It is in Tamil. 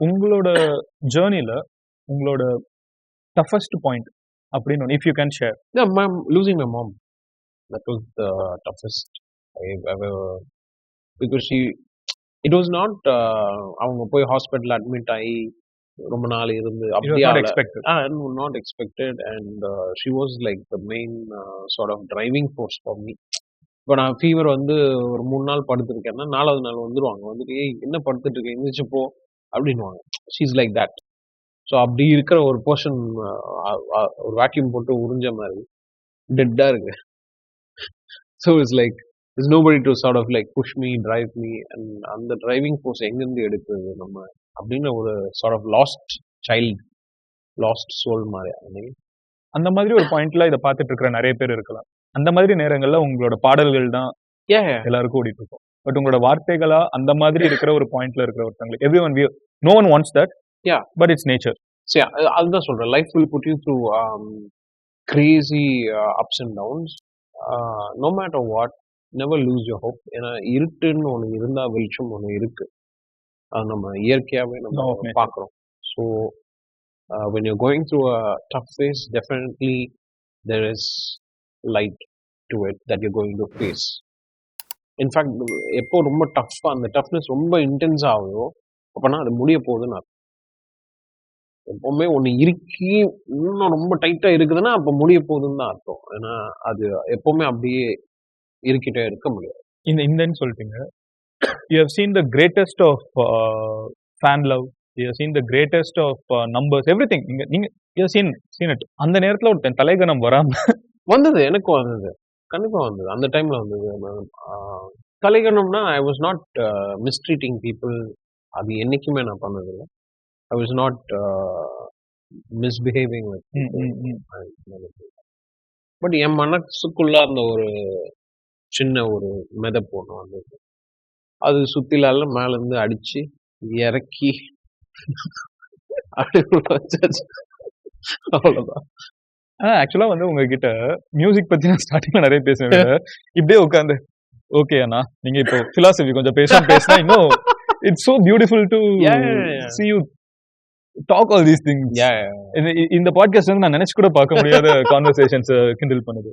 உங்களோட ஜேர்னில உங்களோட டஃபஸ்ட் பாயிண்ட் அப்படின்னு ஒன்று, if you can share. Yeah, losing my mom. That was the toughest I've ever, because it was not அவங்க போய் ஹாஸ்பிட்டல் அட்மிட் ஆகி ரொம்ப நாள் இருந்து It was அப்படியே not expected. not expected, and she was like the main sort of driving force for me. இப்போ நான் ஃபீவர் வந்து ஒரு 3 நாள் படுத்துருக்கேன்னா 4வது நாள் வந்துருவாங்க, வந்துட்டு ஏய் என்ன படுத்துட்டு இருக்கேன் எந்திரிச்சு போ அப்படின்னுவாங்க. She's like that. ஸோ அப்படி இருக்கிற ஒரு போர்ஷன் ஒரு வேக்யூம் போட்டு உறிஞ்ச மாதிரி டெட்டா இருக்கு. So it's like is nobody to sort of like push me, drive me, and அந்த டிரைவிங் ஃபோர்ஸ் எங்கேருந்து எடுக்குது நம்ம அப்படின்னு ஒரு sort of lost child, lost soul மாதிரி. அந்த மாதிரி ஒரு பாயிண்ட்ல இதை பார்த்துட்டு இருக்கிற நிறைய பேர் இருக்கலாம். அந்த மாதிரி நேரங்கள்ல உங்களோட பாடல்கள் தான் எல்லாருக்கும் ஓடிட்டு இருக்கும். பட் உங்களோட வார்த்தைகளா அந்த மாதிரி இருக்கிற ஒரு பாயிண்ட்ல இருக்கிற ஒருத்தங்களுக்கு everyone no one wants that. But it's nature. அதுதான் சொல்றேன், life will put you through crazy ups and downs. No matter what, never lose your hope. ஏன்னா இருட்டுன்னு ஒன்று இருந்தா வெளிச்சம் ஒன்று இருக்கு, அது நம்ம இயற்கையாகவே நம்ம பார்க்குறோம். So when you're going through a tough phase, definitely there is light to it that you're going to face. In fact, எப்போ ரொம்ப டஃப்பாக அந்த டஃப்னஸ் ரொம்ப இன்டென்ஸ் ஆகுதோ அப்போனா அது முடிய போகுதுன்னு அர்த்தம். எப்பவுமே ஒன்று இறுக்கி இன்னும் ரொம்ப டைட்டாக இருக்குதுன்னா அப்போ முடிய போகுதுன்னு தான் அர்த்தம். ஏன்னா அது எப்பவுமே அப்படியே இருக்கிட்டே இருக்க முடியாது. இந்தன்னு சொல்லிட்டீங்க. You have seen the greatest of fan love. You have seen the greatest of numbers, everything. நீங்க you have seen it. அந்த நேரத்துல ஒரு தலைகணம் வராம வந்தது, எனக்கும் வந்தது, கண்டிப்பா வந்தது. அந்த டைம்ல வந்தது. தலைகணம்னா I was not mistreating people, அது என்னைக்குமே நான் பண்ணதில்லை. I was not misbehaving with. But என் மனசுக்குள்ள அந்த ஒரு சின்ன ஒரு மெதப்பு ஒன்று வந்தது. அது சுத்திலால மேல இருந்து அடிச்சு இறக்கி அவ்வளவுதான். ஆக்சுவலா வந்து உங்ககிட்ட மியூசிக் பத்தி நான் ஸ்டார்டிங்ல நிறைய பேசுவேன். இப்படியே உட்காந்து ஓகே அண்ணா நீங்க இப்போ பிலாசபி கொஞ்சம் பேசினா இன்னும் it's so beautiful to see you talk all these things. இந்த பாட்காஸ்ட் வந்து நான் நினைச்சு கூட பார்க்க முடியாத கான்வர்சேஷன்ஸ் கிண்டல் பண்ணுது.